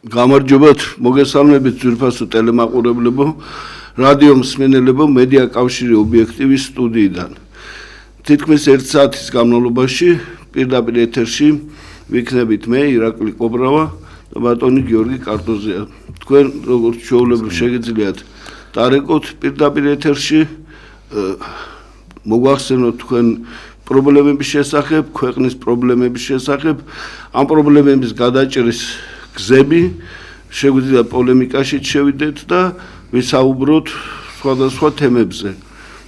გამარჯობათ, მოგესალმებით ძვირფასო ტელემაყურებლებო, რადიო მსმენელებო, მედია კავშირი ობიექტივის სტუდიიდან. თითქმის 1 საათის განმავლობაში პირდაპირ ეთერში ვიქნებით მე, ირაკლი კობრავა და ბატონი გიორგი კარტოზია. თქვენ როგორც ჩვეულებრივ შეგიძლიათ დარეკოთ პირდაპირ ეთერში, მოგვახსენოთ თქვენ პრობლემების შესახებ, ქვეყნის პრობლემების შესახებ, ამ პრობლემების გადაჭრის გზები, შეგვიძლია პოლემიკაში შევიდეთ და ვისაუბროთ სხვადასხვა თემებზე,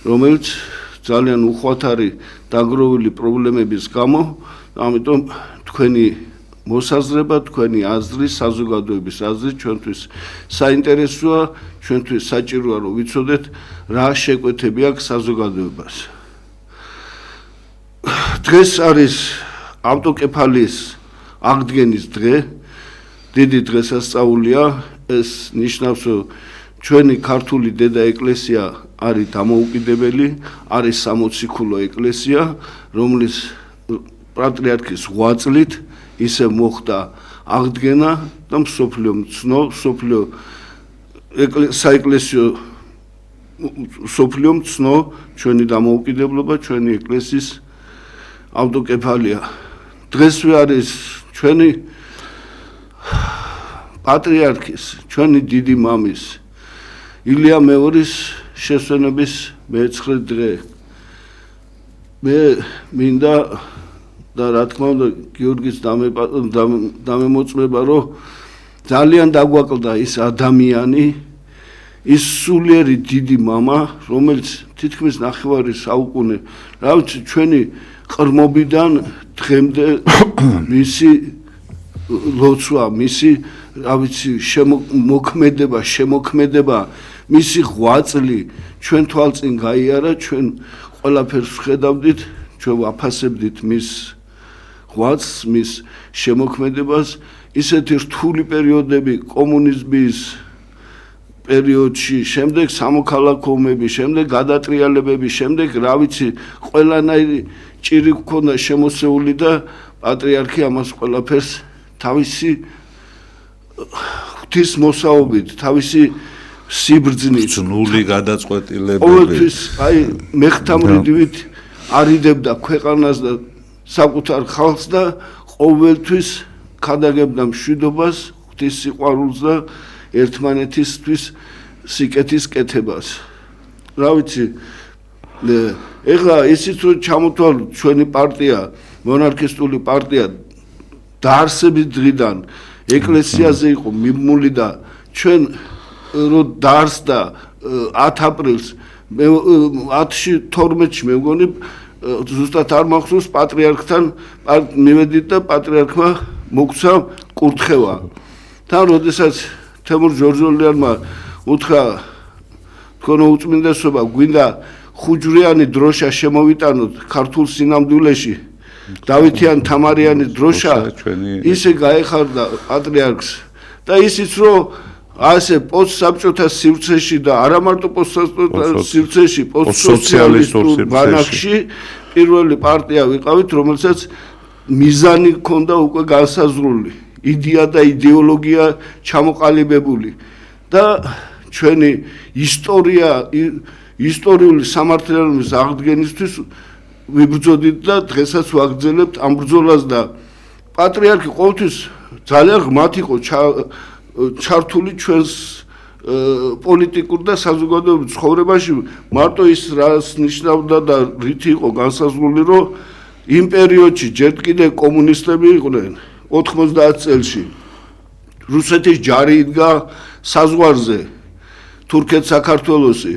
რომელიც ძალიან უხვათარი დაგროვილი პრობლემების გამო, ამიტომ თქვენი მოსაზრება, თქვენი აზრი, საზოგადოების აზრი ჩვენთვის საინტერესოა, ჩვენთვის საჭიროა, რომ ვიცოდეთ, რა შეკვეთები აქვს საზოგადოებას. დღეს არის ავტოკეფალიის აღდგენის დღე, დიდი დღესასწაულია, ეს ნიშნავს, რომ ჩვენი ქართული დედა ეკლესია არის დამოუკიდებელი, არის სამოციქულო ეკლესია, რომლის პატრიარქის ღვაწლით ისე მოხდა აღდგენა და მსოფლიო საეკლესიო მსოფლიო ჩვენი დამოუკიდებლობა, ჩვენი ეკლესიის ავტოკეფალია. დღესვე არის ჩვენი პატრიარქის, ჩვენი დიდი მამის ილია მეორის შესვენების მე-9 დღე. მე მინდა და რა თქმა უნდა გიორგის დამემოწმება, რომ ძალიან დაგვაკლდა ის ადამიანი, ის სულიერი დიდი მამა, რომელიც თითქმის 9 საუკუნე, რა ვიცი, ჩვენი ყრმობიდან დღემდე მისი ლოცვა, მისი, რა ვიცი, შემოქმედება, მისი ღვაწლი ჩვენ თვალწინ გაიარა, ჩვენ ყველაფერს ვხედავდით, ჩვენ ვაფასებდით მის ღვაწლს, მის შემოქმედებას, ისეთი რთული პერიოდები კომუნიზმის პერიოდში, შემდეგ სამოქალაქო ომები, შემდეგ გადატრიალებები, შემდეგ რა ვიცი, ყველანაირი ჭირი გქონდა შემოსეული და პატრიარქი ამას ყველაფერს თავისი ღვთისმოსაობით, თავისი სიბრძნით, ნული გადაწყვეტილებებით, ყოველთვის აი მეხთამრიდივით არიდებდა ქვეყანას და საკუთარ ხალხს და ყოველთვის ქადაგებდა მშვიდობას, ღვთის სიყვარულს და ერთმანეთისთვის სიკეთის კეთებას. რა ვიცი, ეხლა ისიც რომ ჩამოთვალოთ ჩვენი პარტია, მონარქისტული პარტია დაარსების დღიდან ეკლესიაზე იყო მიმული და ჩვენ რომ დაარსდა 10 აპრილს 10-12-ში მე მგონი ზუსტად არ მახსოვს პატრიარქთან მივედით და პატრიარქმა მოგცა კურთხევა. თან როდესაც თემურ ჯორჯოლიანმა უთხრა თქვენო უწმინდესობა გვინდა ხუჯვრიანი დროშა შემოვიტანოთ ქართულ სინამდვილეში, დავითიან თამარიანი დროშა, ისე გაეხარდა პატრიარქს და ისიც რომ ასე პოსტსაბჭოთა სივრცეში და არა მარტო პოსტსაბჭოთა სივრცეში, პოსტსოციალისტურ ბანაკში პირველი პარტია ვიყავით, რომელსაც მიზანი ჰქონდა უკვე განსაზღვრული, იდეა და იდეოლოგია ჩამოყალიბებული და ჩვენი ისტორიული სამართლიანობის აღდგენისთვის ვიბრძოდით და დღესაც ვაგრძელებთ ამ ბრძოლას და პატრიარქი ყოველთვის ძალიან ღმათ იყო ჩართული ჩვენს პოლიტიკურ და საზოგადოებრივ ცხოვრებაში, მარტო ის რას ნიშნავდა და რითი იყო განსაზღვრული, რომ იმ პერიოდში ჯერ კიდე კომუნისტები იყვნენ 90 წელში. რუსეთის ჯარი იდგა საზღვარზე, თურქეთ-საქართველოსი.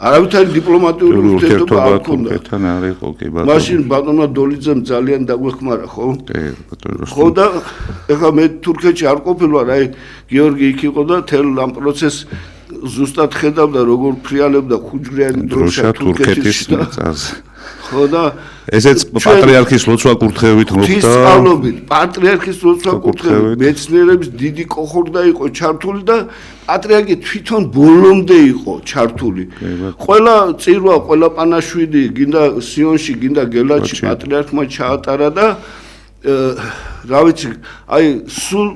არავითარი დიპლომატიური ურთიერთობა არ ჰქონდა. მაშინ ბატონმა დოლიძემ ძალიან დაგვეხმარა, ხო? ხო და ეხლა მე თურქეთში არ ყოფილვარ, აი გიორგი იქ იყო და თელ ამ პროცესს ზუსტად ხედავდა, როგორ ფრიალებდა ხუჯვრიანი დროშა თურქეთის წარზე. ხო და ესეც პატრიარქის ლოცვა კურთხევით მოხდა. ღვთისმსწავლობით, პატრიარქის ლოცვა კურთხევით, მეცნიერების დიდი კოხორდა იყო ჩართული და პატრიარქი თვითონ ბოლომდე იყო ჩართული. ყველა წირვა, ყველა პანაშვიდი, გინდა სიონში, გინდა გელათში პატრიარქმა ჩაატარა და რა ვიცი, აი სულ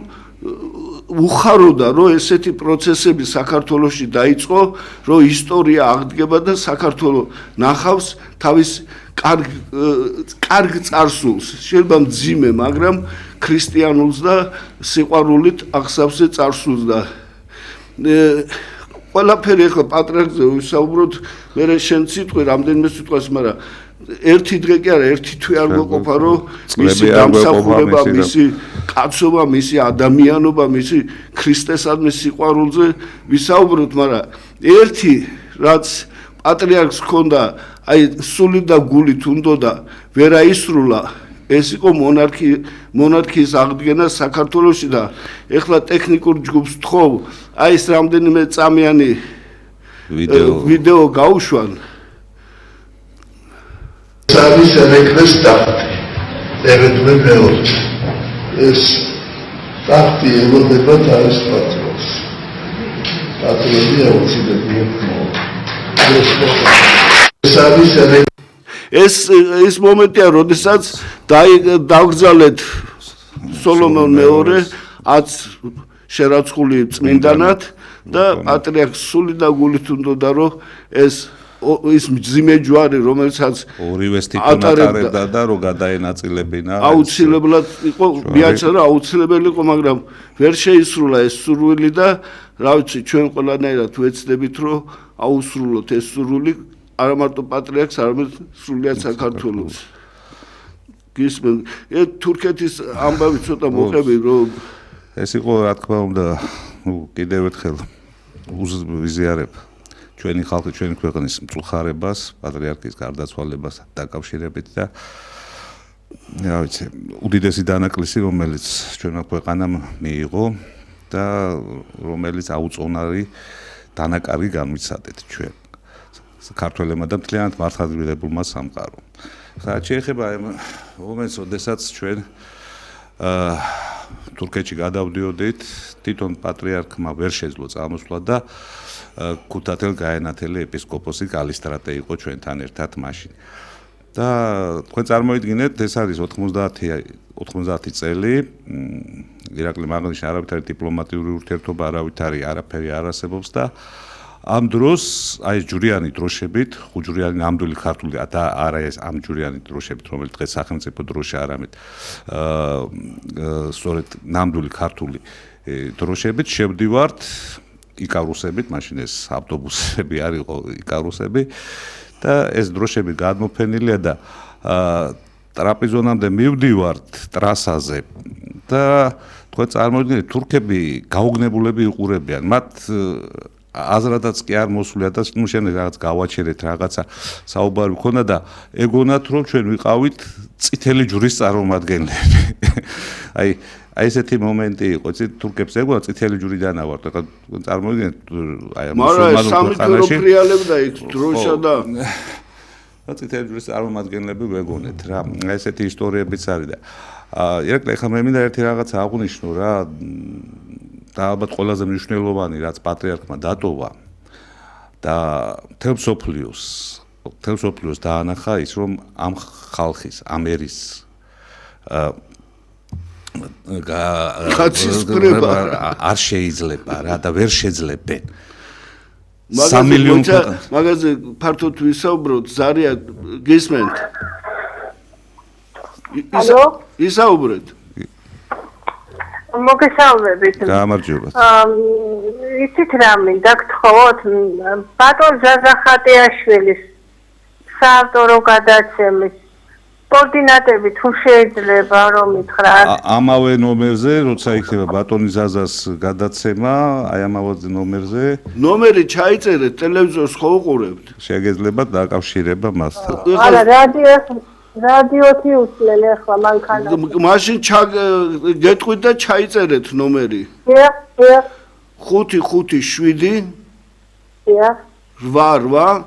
უხაროდა რომ ესეთი პროცესები საქართველოში დაიწყო, რომ ისტორია აღდგება და საქართველო ნახავს თავის კარგ წარსულს. შეიძლება მძიმე, მაგრამ ქრისტიანულს და სიყვარულით აღსავსე წარსულს და ყველაფერი ახლა პატრიარქზე ვისაუბროთ, მე შენ სიტყვი რამდენიმე სიტყვას, მაგრამ ერთი დღე კი არა, ერთი თვე არ გვეყოფა, რომ მისი დამსახურება, მისი კაცობა, მისი ადამიანობა, მისი ქრისტესადმი სიყვარულზე ვისაუბროთ, მაგრამ ერთი რაც პატრიარქს ჰქონდა, აი სული და გულით უნდოდა ვერ აისრულა, ეს იყო მონარქიის აღდგენა საქართველოში და ეხლა ტექნიკურ ჯგუფს თხოვ, აი ეს რამდენიმე წამიანი ვიდეო გაუშვან. Samis ეკრეს ტახტი, ერედმე მეორე. ეს ტახტი ელოდება თავის პატრონს. პატრონი აუცილებია ეს მომენტია, როდესაც დაგრძალეთ სოლომონ მეორე, აც შერაცხული წმინდანად და პატრიარქს სული და გულით უნდოდა, რომ ის მძიმე ჯვარი, რომელსაც ორივეს თვითონ ატარებდა და რომ გადაენაწილებინა. აუცილებლად იყო, მიაჩნდა აუცილებელი იყო, მაგრამ ვერ შეისრულა ეს სურვილი და რა ვიცი, ჩვენ ყველანაირად ვეცდებით, რომ აუსრულოთ ეს სურვილი არა მარტო პატრიარქს, არამედ სრულიად საქართველოს. გისმენ, თურქეთის ამბავი ცოტა მოყევი, რომ ეს იყო, რა თქმა უნდა, კიდევ ერთხელ ვიზიარებ ჩვენი ხალხი, ჩვენი ქვეყნის მწუხარებას, პატრიარქის გარდაცვალებას დაკავშირებით და რა ვიცი, უდიდესი დანაკლისი, რომელიც ჩვენმა ქვეყანამ მიიღო და რომელიც აუწონარი დანაკარგი განვიცადეთ ჩვენ საქართველებმა და მთლიანად მართლმადიდებულმა სამყარომ. ხა შეეხება მომენტს, როდესაც ჩვენ თურქეთში გადავდიოდით, თვითონ პატრიარქმა ვერ შეძლო წამოსვლა და ქუთათელ გაენათელი ეპისკოპოსი კალისტრატე იყო ჩვენთან ერთად მაშინ. და თქვენ წარმოიდგინეთ, ეს არის 90 წელი, ირაკლი მაღლიშ არავითარი დიპლომატიური ურთიერთობა არაფერი არ არსებობს და ამ დროს აი ჯვრიანი დროშებით, ხუჯვრიანი ნამდვილი ქართული და არა ეს ამ ჯვრიანი დროშებით, რომელიც დღეს სახელმწიფო დროშა არამედ სწორედ ნამდვილი ქართული დროშებით შევდივართ იკარუსებით, მაშინ ეს ავტობუსები არ იყო იკარუსები და ეს დროშები გადმოფენილია და ტრაპეზონამდე მივდივართ ტრასაზე და თქვენ წარმოიდგინეთ, თურქები გაუგნებულები იყურებიან, მათ აზრადაც კი არ მოსულიათ და ნუ შემდეგ რაღაც გავაჩერეთ, რაღაცა საუბარი მქონდა და ეგონათ, რომ ჩვენ ვიყავით წითელი ჯვრის წარმომადგენლები. აი ესეთი მომენტი იყო, თურქებს ეგონა წითელი ჯვრიდან ავართ, ახლა წარმოიდგინეთ, აი მუსულმანურ ქვეყანაში ფრიალებდა იქ დროშა და წითელი ჯვრის წარმომადგენლები ვეგონეთ რა. ესეთი ისტორიებიც არის და ირაკლი, ახლა მე მინდა ერთი რაღაცა აღვნიშნო რა. და ალბათ ყველაზე მნიშვნელოვანი, რაც პატრიარქმა დატოვა და მთელ მსოფლიოს დაანახა ის, რომ ამ ხალხის, ამ ერის არ შეიძლება რა და ვერ შეძლებენ. 3 მილიონი მაგაზე ფართოდ ვისაუბროთ, ზარია გისმენთ? ალო? ისაუბრეთ. მოგესალმებით. გამარჯობა. იცით რა მინდა გთხოვოთ, ბატონ ზაზა ხატიაშვილის საავტორო გადაცემის კოორდინატები თუ შეიძლება რომ მითხრათ. ამავე ნომერზე, როცა იქნება ბატონი ზაზას გადაცემა, აი ამავე ნომერზე. ნომერი ჩაიწერეთ, ტელევიზორს ხო უყურებთ? შეგეძლება დაკავშირება მასთან. არა, რადიოთი უსმენ ახლა მანქანა. მაშინ გეტყვით და ჩაიწერეთ ნომერი. 557 88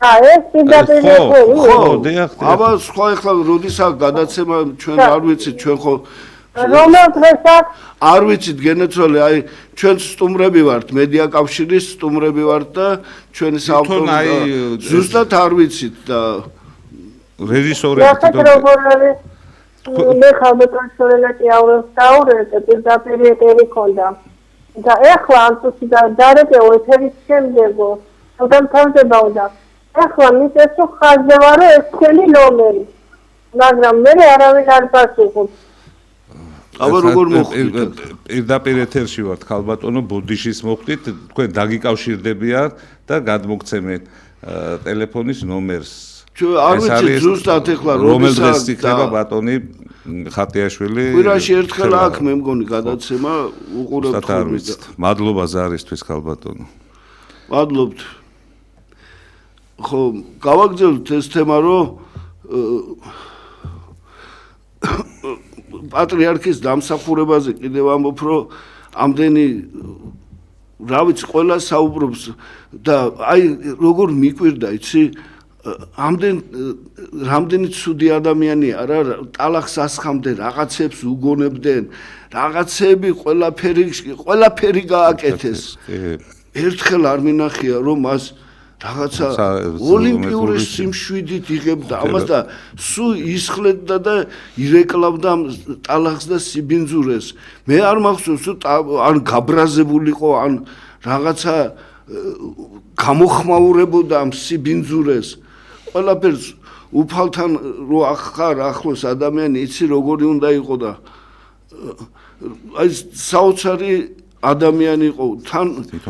ეს პირდაპირ ხო, დიახ. აბა სხვა ახლა როდესაც გადაცემა ჩვენ არ ვიცით, ჩვენ ხო რომელ დღესაც არ ვიცით გენეცვალე, აი ჩვენ სტუმრები ვართ, მედია კავშირის სტუმრები ვართ და ჩვენი საავტორო ზუსტად არ ვიცით და რეჟისორები მე ხალბატონ შორელაკი აურებს დაურეკე პირდაპირ ეტერი ქონდა და ეხლა ამ წუთი დარეკე ეთერის შემდეგო თვითონ თავდებოდა ეხლა მის ეს ხაზზე ვარო ეს თქვენი ნომერი მაგრამ მე არავინ არ პასუხობს აბა როგორ მოხდით პირდაპირ ეთერში ვართ ხალბატონო ბუდიშის მოხდით თქვენ დაგიკავშირდებიან და გადმოგცემენ ტელეფონის ნომერს არ ვიცი ზუსტად ეხლა რომელდღეს იქნება ბატონი ხატიაშვილი კვირაში ერთხელ აქ მე მგონი გადაცემა უყურებთ ხოლმე მადლობა ზარისთვის ხალბატონო მადლობთ ხო გავაგზავნოთ ეს თემა რომ პატრიარქის დამსახურებაზე კიდევ ამბობ რომ ამდენი რა ვიცი ყველა საუბრობს და აი როგორ მიკვირდა იცი რამდენი ცუდი ადამიანი არა ტალახს ასხამდნენ რაღაცებს უგონებდნენ რაღაცები ყველაფერი გააკეთეს ერთხელ არ მინახია რომ მას რაღაცა ოლიმპიური სიმშვიდით იღებდა ამას და სულ ისხლებდა და ირეკლამდა ტალახს და სიბინძურეს მე არ მახსოვს ან გაბრაზებულიყო ან რაღაცა გამოხმაურებოდა ამ სიბინძურეს ყველაფერს უფალთან რო ახარ ახლოს ადამიანი იცი როგორი უნდა იყო და აი საოცარი ადამიანი იყო თან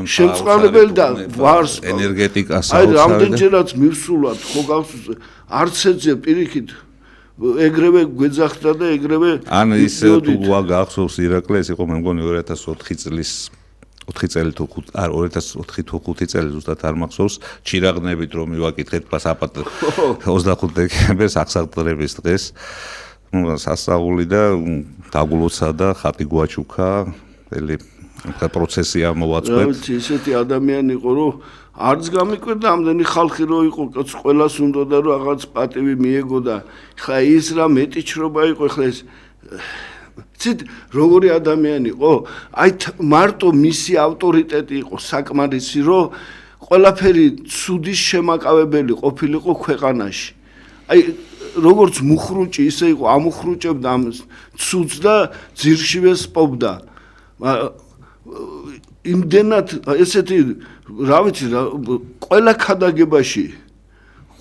შემწყალებელი და ვარს ენერგეტიკა საოცარი აი რამდენჯერაც მივსულად ხო გახსოვს არც ეძე პირიქით ეგრევე გვეძახდა და ეგრევე ან ის თუ გახსოვს ირაკლი ეს იყო მე მგონი 2004 წლის 4 წელი თუ 2004 თუ 5 წელი ზუსტად არ მახსოვს ჩირაღნებით რომ მივაკითხეთ პასაპატ 25 დეკემბერს აღსაყდრების დღეს სასწაული და დაგულოცა და ხატი გვაჩუქა ელი პროცესია მოვაწყვეთ რა ვიცი ისეთი ადამიანი იყო რომ არც გამიკვირდა ამდენი ხალხი რო იყო ყველას უნდოდა რომ რაღაც პატივი მიეგო და ხა ის რა მეტი ჩრობა იყო ხა ეს ცით როგორი ადამიანი იყო აი მარტო მისი ავტორიტეტი იყო საკმარისი რომ ყველაფერი ცუდის შემაკავებელი ყოფილიყო ქვეყანაში აი როგორც მუხრუჭი ისე იყო ამუხრუჭებდა ამ ცუდს და ძირშივე სპობდა იმდენად ესეთი რა ვიცი ყველა ქადაგებაში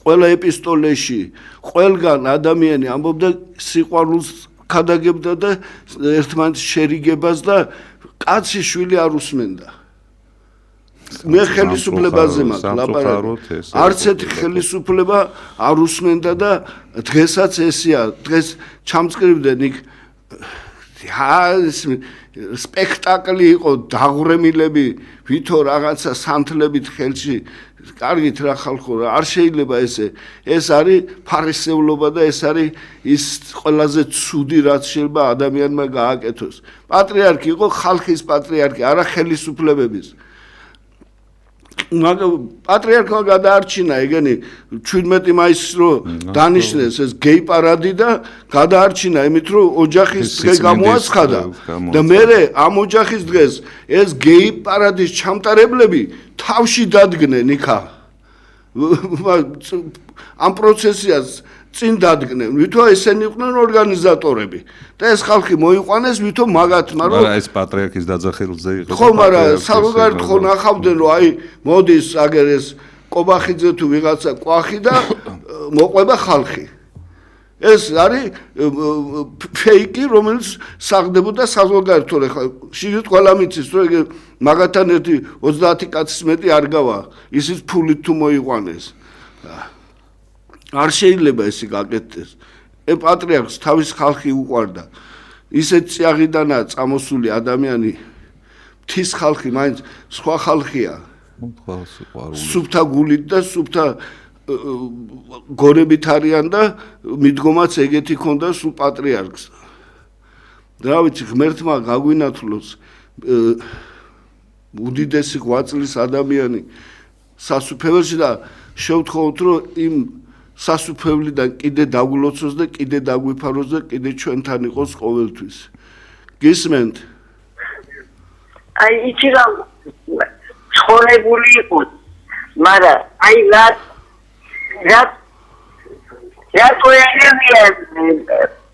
ყველა ეპისტოლეში ყველგან ადამიანი ამბობდა სიყვარულს ქადაგებდა და ერთმანეთს შერიგებას და კაცი შვილი არ უსმენდა მე ხელისუფლებაზე მაქვს ლაპარაკი არც ერთი ხელისუფლება არ უსმენდა და დღესაც ესეა დღეს ჩამწკრივდნენ იქ სპექტაკლი იყო დაღვრემილები ვითო რაღაცა სანთლებით ხელში კარგით რა ხალხო რა არ შეიძლება ეს არის ფარისევლობა და ეს არის ის ყველაზე ცუდი რაც შეიძლება ადამიანმა გააკეთოს პატრიარქი იყო ხალხის პატრიარქი არა ხელისუფლებების პატრიარქმა გადაარჩინა ეგენი 17 მაისს რო დანიშნეს ეს გეი პარადი და გადაარჩინა იმით რომ ოჯახის დღე გამოაცხადა და მერე ამ ოჯახის დღეს ეს გეი პარადის ჩამტარებლები თავში დადგნენ იქა ამ პროცესიას წინ დადგნენ ვითო ესენი იყვნენ ორგანიზატორები და ეს ხალხი მოიყვანეს ვითო მაგათმა რომ მაგრამ ეს პატრიარქის დაძახილზე იყო ხო მაგრამ საზოგადოებრივ ხო ნახავდნენ რომ აი მოდის აგერ ეს კობახიძე თუ ვიღაცა კვახი და მოყვება ხალხი ეს არის ფეიკი რომელიც საღდებოდა საზოგადოებრივ ხო შეიძლება ყველა მიცის რომ მაგათთან ერთი 30 კაცის მეტი არ გავა ისიც ფულით თუ მოიყვანეს არ შეიძლება ესე გაკეთდეს. პატრიარქს თავის ხალხი უყვარდა. ისეთ წიაღიდანაა წამოსული ადამიანი. მთის ხალხი მაინც სხვა ხალხია. სუფთა გულით და სუფთა გონებით არიან და მიდგომაც ეგეთი ქონდა სულ პატრიარქს. რა ვიცი, ღმერთმა გაგვინათლოს უდიდესი ღვაწლის ადამიანი სასუფეველში და შევთხოვოთ რომ იმ სასუფევლიდან კიდე დაგულოცოს და კიდე დაგვიფაროს და კიდე ჩვენთან იყოს ყოველთვის. გისმენთ? აი იცი რა ცხოვრებული იყო. მაგრამ აი რა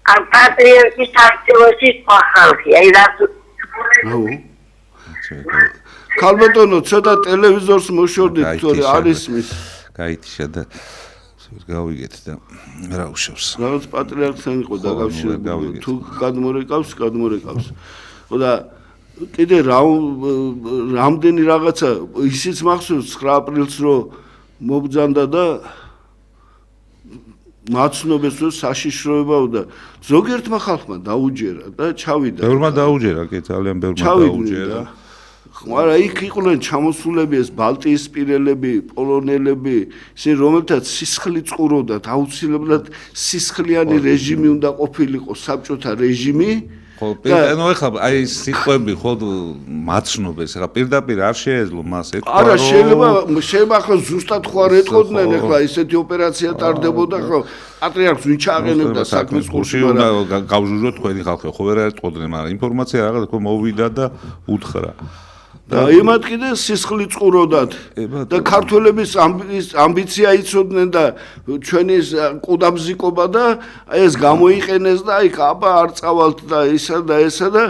ამ პატრიარქის არჩევაში ხალხი, აი რა აუ ქალბატონო ცოტა ტელევიზორს მოშორდით თორე არის მის გაითიშა და გავიგეთ და რა უშავს რაღაც პატრიარქთან იყო დაკავშირებული თუ გადმორეკავს ხო და კიდე რამდენი რაღაცა ისიც მახსოვს 9 აპრილს რო მობძანდა და მაცნობეს რომ საშიშროებაო და ზოგიერთმა ხალხმა დაუჯერა და ჩავიდა. ბევრმა დაუჯერა, კი ძალიან ბევრმა დაუჯერა. მაგრამ იქ იყვნენ ჩამოსულები ეს ბალტიისპირელები, პოლონელები, ისინი რომელთაც სისხლი წყუროდათ, აუცილებლად სისხლიანი რეჟიმი უნდა ყოფილიყო, საბჭოთა რეჟიმი. ხო, ანუ ეხლა აი სიტყვები ხო მაცნობეს, ეხლა პირდაპირ არ შეეძლო მას ეთქვა. არა, შეიძლება ახლა ზუსტად ხო არ ეთქოდნენ, ეხლა ისეთი ოპერაცია ტარდებოდა, ხო პატრიარქს ვინ ჩააყენებდა საქმის ყურში, მაგრამ გავჟუჟოთ თქვენი ხალხი, ხო ვერ ეთქოდნენ, მაგრამ ინფორმაცია რაღაც ხო მოვიდა და უთხრა. და იმათ კიდე სისხლი წყუროდათ და ქართველების ამბიცია იცოდნენ და ჩვენი ყუდამზიკობა და ეს გამოიყენეს და აი აბა არ წავალთ და ისა და ესა და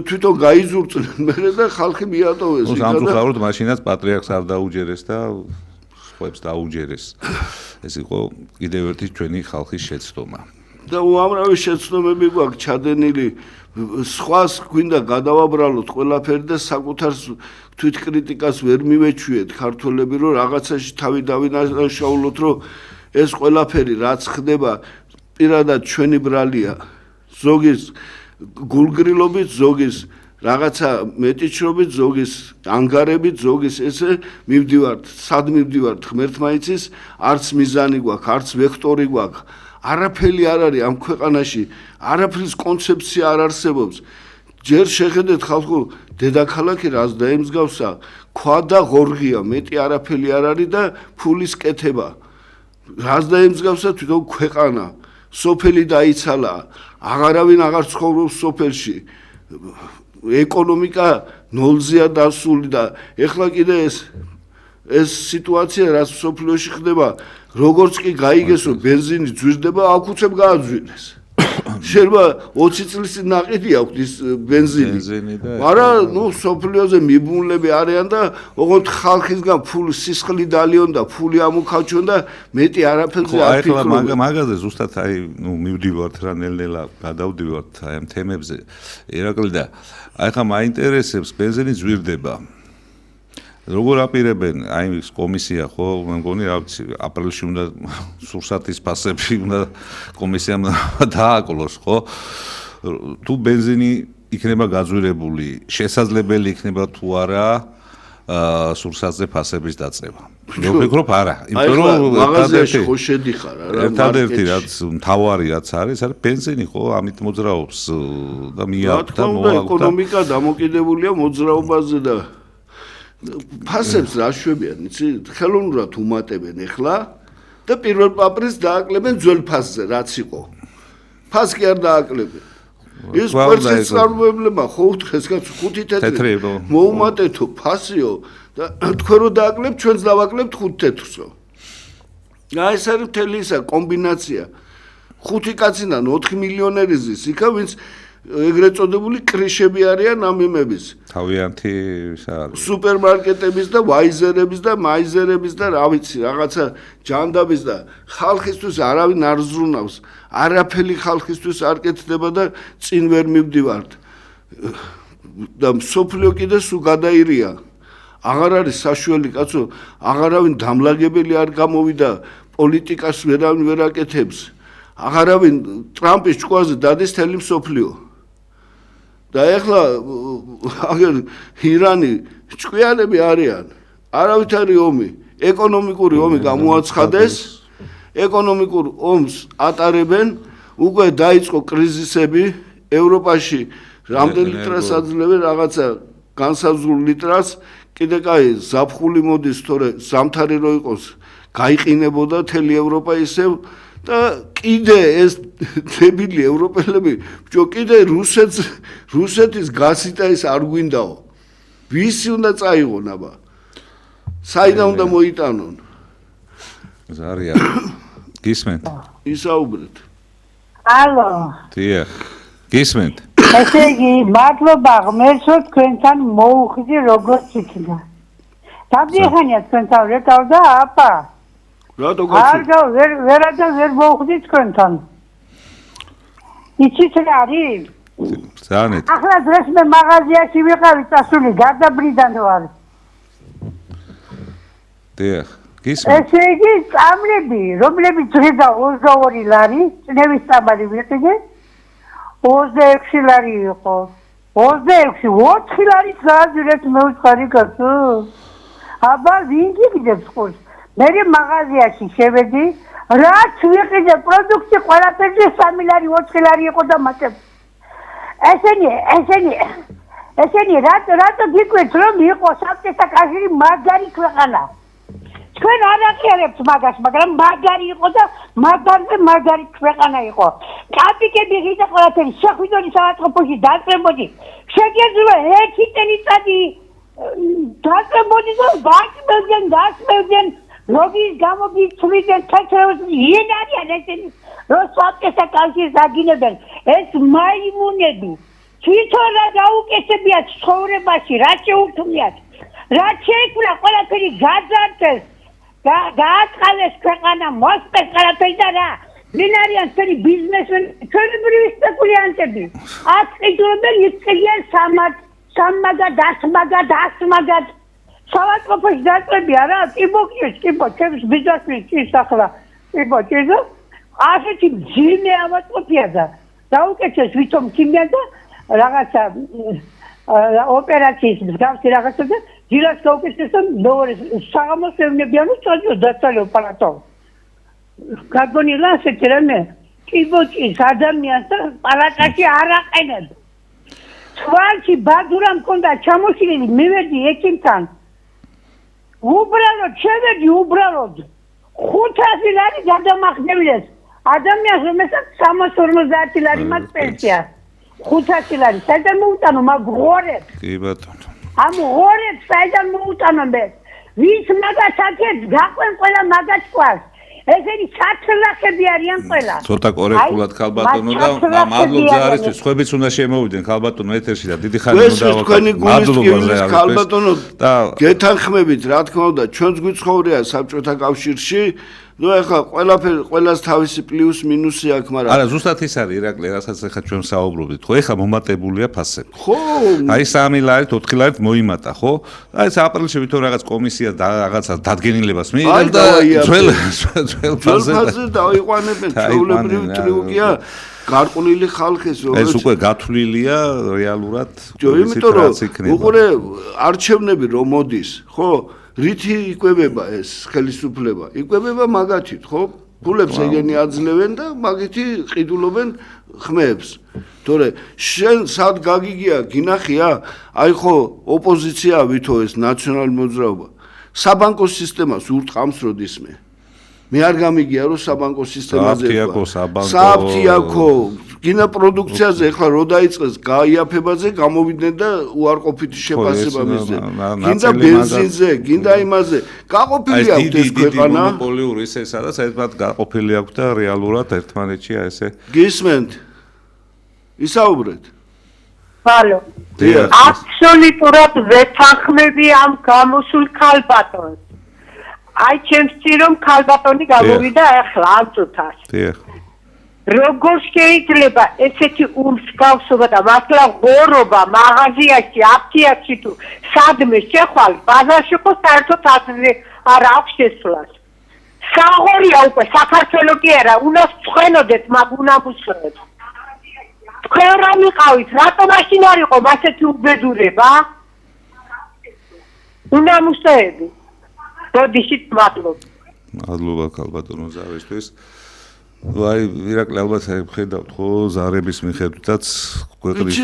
თვითონ გაიზურწნენ მერე და ხალხი მიატოვეს. სამწუხაროდ მაშინაც პატრიარქს არ დაუჯერეს და სხვებს დაუჯერეს. ეს იყო კიდევ ერთი ჩვენი ხალხის შეცდომა. და უამრავი შეცდომები გვაქვს ჩადენილი სხვას გვინდა გადავაბრალოთ ყველაფერი და საკუთარ თვითკრიტიკას ვერ მივეჩვიეთ ქართველები რომ რაღაცაში თავი დავინაშაულოთ რომ ეს ყველაფერი რაც ხდება პირადად ჩვენი ბრალია ზოგის გულგრილობით ზოგის რაღაცა მეტიჩრობით ზოგის ანგარებით ზოგის ესე მივდივართ სად მივდივართ ღმერთმა იცის არც მიზანი გვაქვს არც ვექტორი გვაქვს არაფერი არ არის ამ ქვეყანაში, არაფრის კონცეფცია არ არსებობს. ჯერ შეხედეთ ხალხო, დედაქალაქი რას დაემსგავსა, ქვა და ღორღია, მეტი არაფერი არ არის და ფულის კეთება. რას დაემსგავსა თვითონ ქვეყანა, სოფელი დაიცალა, აღარავინ აღარ ცხოვრობს სოფელში. ეკონომიკა ნოლზეა დასული და ეხლა კიდე ეს სიტუაცია რაც სოფლიოში ხდება როგორც კი გაიგეს რომ ბენზინი ძვირდება აქ უცებ გააძვირეს შეიძლება 20 წლის ნაყიდი აქვს ის ბენზინი მაგრამ ნუ სოფლიოზე მიბუნლები არიან და ოღონდ ხალხისგან ფული სისხლი დალიონ და ფული ამოქაჩონ და მეტი არაფერზე არ ფიქრობენ ახლა მაგაზე ზუსტად აი ნუ მივდივართ რა ნელ-ნელა გადავდივართ აი ამ თემებზე ირაკლი და აი ხა მაინტერესებს ბენზინი ძვირდება როგორ აპირებენ აი ეს კომისია ხო მე მგონი რა ვიცი აპრილში უნდა სურსათის ფასებში უნდა კომისიამ დააკლოს ხო თუ ბენზინი იქნება გაძვირებული შესაძლებელი იქნება თუ არა სურსათზე ფასების დაწევა მე ვფიქრობ არა იმიტომ რომ მაღაზიაში ხო შედიხარ რა ერთადერთი რაც მთავარი რაც არის ბენზინი ხო ამით მოძრაობს და მიაქვს და მოაქვს ეკონომიკა დამოკიდებულია მოძრაობაზე და ფასებს რა შვებიან, იცი, ხელოვნურად უმატებენ ეხლა და პირველ პაპრის დააკლებენ ძველ ფასზე, რაც იყო. ფას კი არ დააკლებენ. ის კვერცხის წარმოებლებმა ხო უთხრეს კაც 5 თეთრი მოუმატეთო ფასიო და თქვენ რო დააკლებთ, ჩვენც დავაკლებთ 5 თეთრსო. აი ეს არის მთელი ისა კომბინაცია. 5 კაციდან 4 მილიონერი ზის, იქა ვინც ეგრეთ წოდებული კრიშები არიან ამიმების. თავიანთი სუპერმარკეტების და ვაიზერების და მაიზერების და რა ვიცი, რაღაცა ჯანდაბის და ხალხისთვის არავინ არ ზრუნავს. არაფერი ხალხისთვის არ კეთდება და წინ ვერ მივდივართ. და სოფლიო კიდე სულ გადაირია. აღარ არის საშველი კაცო, აღარავინ დამლაგებელი არ გამოვიდა, პოლიტიკას ვერავინ ვერ აკეთებს. აღარავინ ტრამპის ჭკუაზე დადის თელი მსოფლიო. და ეხლა აგერ ირანი ჭკვიანები არიან. არავითარი ომი, ეკონომიკური ომი გამოაცხადეს. ეკონომიკურ ომს ატარებენ, უკვე დაიწყო კრიზისები ევროპაში. რამდენი ლიტრას აძლევენ რაღაცა განსაზღვრულ ლიტრას, კიდე კაი ზაფხული მოდის, თორე ზამთარი რო იყოს, გაიყინებოდა თელი ევროპა ისევ და კიდე ეს დებილი ევროპელები ბჭო კიდე რუსეთის გასიტა ის არ გვინდაო ვისი უნდა წაიღონ აბა საიდან უნდა მოიტანონ ზარია გისმენთ ისაუბრეთ ალო. დიახ. გისმენთ. ესე იგი, მადლობა ღმერთო თქვენთან მოუხდი როგორც იქნა. დაბიეხანია თქვენთან რეკავდა აპა. რატო გაჩვენე? ვერ მოუხდი თქვენთან. იცით რა არის? ზანეთ. ახლა დღეს მე მაღაზიაში ვიყავი წასული გარდაბრიდან ვარ. დიახ. გისმენთ. ესე იგი, წამლები, რომლებიც დღედა 22 ლარი, წნევის წამალი ვიყიდე. 26 ლარი იყო. 26, 4 ლარი გააძირეთ მე უცხარი კაცო. აბა ვინ გიგდებს ხოს? მე მაღაზიაში შევედი, რაც ვიყიდე პროდუქტი ყველაფერზე 3 ლარი, 4 ლარი იყო და მათემ. ესენი რატო გიკვეთ რომ იყო საბჭოთა კავშირი მაგარი ქვეყანა. თქვენ არ აღიარებთ მაგას, მაგრამ მაგარი იყო და მაგარი ქვეყანა იყო. კაპიკები ღირდა ყველაფერი, შეხვიდოდი საავადმყოფოში დაწყებოდი. შეგეძლო ერთი წელიწადი დაწყებოდი და გასმევდნენ, ლოგის გამოგიცვლიდნენ თეთრებს, იენ არიან ესენი, რომ საბჭოთა კავშირს აგინებენ. ეს მაიმუნები, თვითონ რა გაუკეთებიათ ცხოვრებაში, რა შეუქმნიათ, რა შეექმნა ყველაფერი გაძარცეს. გააწყალეს ქვეყანა, მოსწეს ყველაფერი და რა. ვინ არიან თქვენი ბიზნესმენი, ჩვენებრივი სპეკულიანტები. აწყვეტენ იწყვეტენ სამაგად. საავადმყოფოში დაწყები არა, კიბო, ჩემს ბიზნესის წისახლა. კიბო, ასეთი ძიმე ავადმყოფია და დაუკეთეს ვითომ ქიმია და რაღაცა ოპერაციის მსგავსი რაღაცა და დილას გაუკეთეს და მეორე საღამოს ევნებიან და წოდიო დაწალო პალატო. გაგონილა ასეთი რამე? კიბოჭის ადამიანს და პალატაში არ აყენებ. თვალში ბადურა მქონდა ჩამოშლილი, მივედი ექიმთან. უბრალოდ შევედი, 500 ლარი გადამახდევიდეს. ადამიანს რომელსაც 350 ლარი მაქვს პენსია. 500 ლარი, საიდან მოუტანო მაგ ღორებს? კი ბატონო. ამ ღორებს საიდან მოუტანო მე? ვის მაგას აკეთებს? გაყვენ ყველა მაგას ყავს. ესენი ჩათლახები არიან ყველა. ცოტა კორექტულად ხალბატონო და მადლობა ზარისთვის. ხვებიც უნდა შემოვიდნენ ხალბატონო ეთერში და დიდი ხანი უნდა დავაკეთოთ. თქვენი გულისწყობის ხალბატონო და გეთანხმებით, რა თქმა უნდა, ჩვენც გვიცხოვრია საბჭოთა კავშირში. ნუ ეხლა ყველას თავისი პლუს მინუსი აქვს, მაგრამ არა, ზუსტად ის არის ირაკლი, რასაც ეხლა ჩვენ საუბრობთ. ხო, ეხლა მომატებულია ფასები. ხო. აი 3 ლარით, 4 ლარით მოიმატა, ხო? აი აპრილში ვითომ რაღაც კომისია და რაღაცა დადგენილებას მიიღებს და ძველ ფასზე დაიყვანებენ, ჩვეულებრივი ტრიუკია. გარყვნილი ხალხის ეს უკვე გათვლილია რეალურად. იმიტომ რომ უყურე არჩევნები რომ მოდის, ხო? რითი იკვებება ეს ხელისუფლება? იკვებება მაგათით, ხო? ფულებს ეგენი აძლევენ და მაგითი ყიდულობენ ხმებს. თორე შენ სად გაგიგია, გინახია? აი ხო ოპოზიცია ვითო ეს ნაციონალური მოძრაობა. საბანკო სისტემას ურტყამს როდის მე არ გამიგია რომ საბანკო სისტემაზე საფთიაქო გინა პროდუქციაზე ეხლა რო დაიწყეს გაიაფებაზე გამოვიდნენ და უარყოფითი შეფასება მისცენ. გინდა ბენზინზე, გინდა იმაზე. გაყოფილი აქვს ეს ქვეყანა. მონოპოლიური ისე სადაც ერთმანეთ გაყოფილი აქვს და რეალურად ერთმანეთში ესე. გისმენთ? ისაუბრეთ. ალო. აბსოლუტურად ვეთანხმები ამ გამოსულ ქალბატონს. აი ჩემს წირო ქალბატონი გამოვიდა ახლა ამ წუთას. დიახ. როგორ შეიძლება ესეთი უმსგავსობა და მართლა ღორობა მაღაზიაში, აფთიაქში თუ სადმე შეხვალ, ბაზარში ხო საერთოდ აზრი არ აქვს შესვლას. საღორია უკვე საქართველოს კი არა, უნდა წვენოდეთ მაგ უნამუსრებს. თქვენ რა მიყავით? რატო მაშინ არ იყო ასეთი უბედურება? უნამუსრები. ბოდიშით მადლობა. მადლობა ქალბატონო ზარისთვის. აი ირაკლი ალბათ ხედავთ ხო ზარების მიხედვითაც ქვეყნის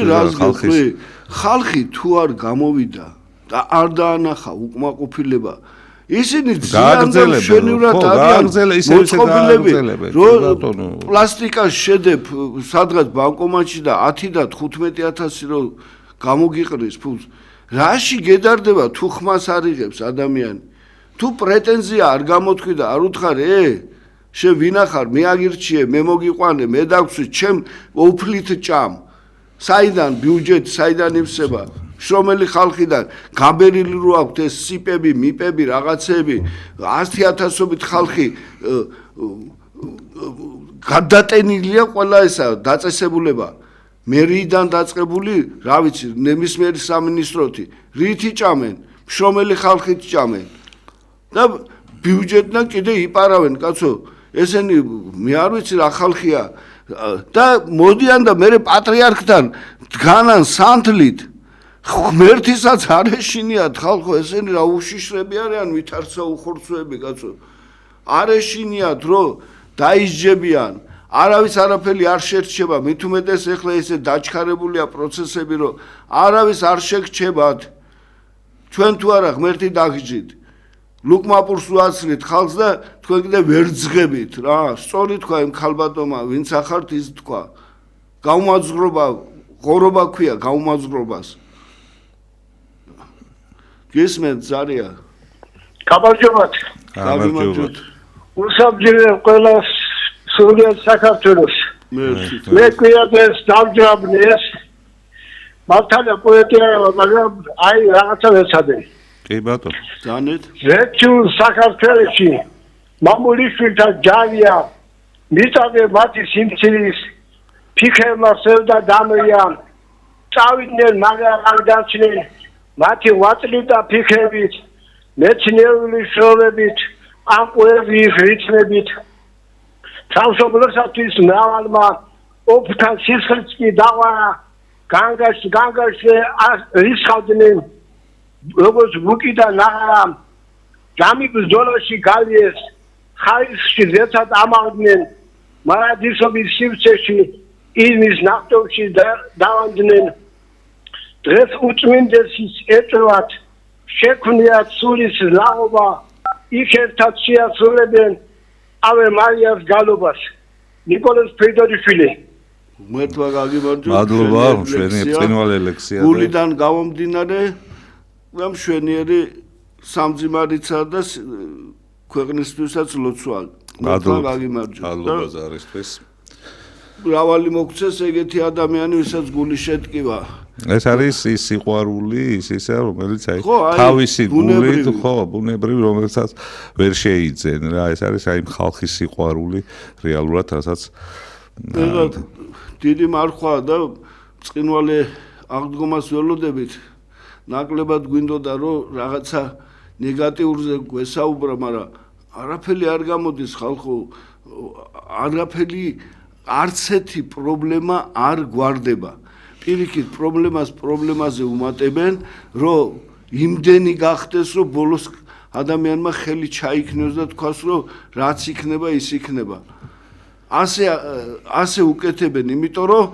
ხალხი თუ არ გამოვიდა და არ დაანახა უკმაყოფილება ისინი გააგრძელებენ პლასტიკას შედებ სადღაც ბანკომატში და 10 და 15000 რო გამოგიყრის ფულს რაში გედარდება თუ ხმას არ იღებს ადამიანი თუ პრეტენზია არ გამოთქვი და არ უთხარე შენ ვინა ხარ მე აგირჩიე მე მოგიყვანე მე დაგვცი ჩემ უფლით ჭამ საიდან ბიუჯეტი საიდან იფსება შრომელი ხალხიდან გაბერილი რო აქვს ეს სიპები მიპები რაღაცები 100,000-ობით ხალხი გადატენილია ყველა ესა დაწესებულება მერიიდან დაწყებული რა ვიცი ნებისმიერი სამინისტროთი რითი ჭამენ შრომელი ხალხით ჭამენ და ბიუჯეტიდან კიდე იპარავენ კაცო ესენი მე არ ვიცი რა ხალხია და მოდიან და მე პატრიარქთან დგანან სანთლით ღმერთისაც არ ეშინიათ ხალხო ესენი რა უშიშრები არიან ვითარცა უხორცოები კაცო არ ეშინიათ რომ დაისჯებიან არავის არაფერი არ შერჩება მით უმეტეს ეხლა ესე დაჩქარებულია პროცესები რომ არავის არ შეგრჩებათ ჩვენ თუ არა ღმერთი დაგჯით ლუკმაპურს ვაცლით ხალხს და თქვენ კიდე ვერ ძღებით რა სწორი თქვა იმ ქალბატონმა ვინც ახართ ის თქვა გაუმაძღრობა ღორობა ქვია გაუმაძღრობას გესმენთ ზარია გამარჯობათ გამარჯობათ უსაბჯერე ყველა სულიად საქართველოს მე კვირადეს დავჯაბნეს მართალია პოეტია მაგრამ აი რაღაცა ვეცადე კი ბატონო ძანეთ ზეთუ საქართველოში მამულიშვილთა ჯარია მიწადე მათი სიმცირის ფიქერმა სევდა დამრიან წავიდნენ მაგრამ არ დარჩნენ მათი ვაწლით და ფიქრებით მეცნიერული შრომებით ამ პოეზიის რიცხვებით სამშობლოსათვის მრავალმა ოფთან სისხლიც კი დავარა განგაშე რისხავდნენ როგორც ბუკი და ნაღარა ჯამის ბრძოლაში გალიეს ხაისში ზეცად ამავდნენ მარადისობის სივრცეში ირმის ნახტოვში დავანდნენ დღეს უწმინდესის ეწევათ შექმნიათ სულის ლაღობა იქ ერთად შეასრულებენ ave marias galobas ნიკოლოზ ფრიდორიშვილი მეთვა გაგიმარჯოთ მადლობა ჩვენი ბრწყინვალე ლექსია გულიდან გამომდინარე მშვენიერი სამძიმარიცა და ქვეყნისთვისაც ლოცვა მადლობა გაგიმარჯოთ მადლობა ზარისთვის მრავალი მოგცეს ეგეთი ადამიანი ვისაც გული შეტკივა ეს არის ის სიყვარული ისე რომელიც აი თავისი გულით ხო ბუნებრივი რომელსაც ვერ შეიძენ რა ეს არის აი ხალხის სიყვარული რეალურად რასაც დიდი მარხვა და ბრწყინვალე აღდგომას ველოდებით ნაკლებად გვინდოდა რომ რაღაცა ნეგატიურზე გვესაუბრა მაგრამ არაფერი არ გამოდის ხალხო არაფერი არც ერთი პრობლემა არ გვარდება პირიქით პრობლემაზე უმატებენ რომ იმდენი გახდეს რომ ბოლოს ადამიანმა ხელი ჩაიქნიოს და თქვას რომ რაც იქნება ის იქნება ასე უკეთებენ იმიტომ რომ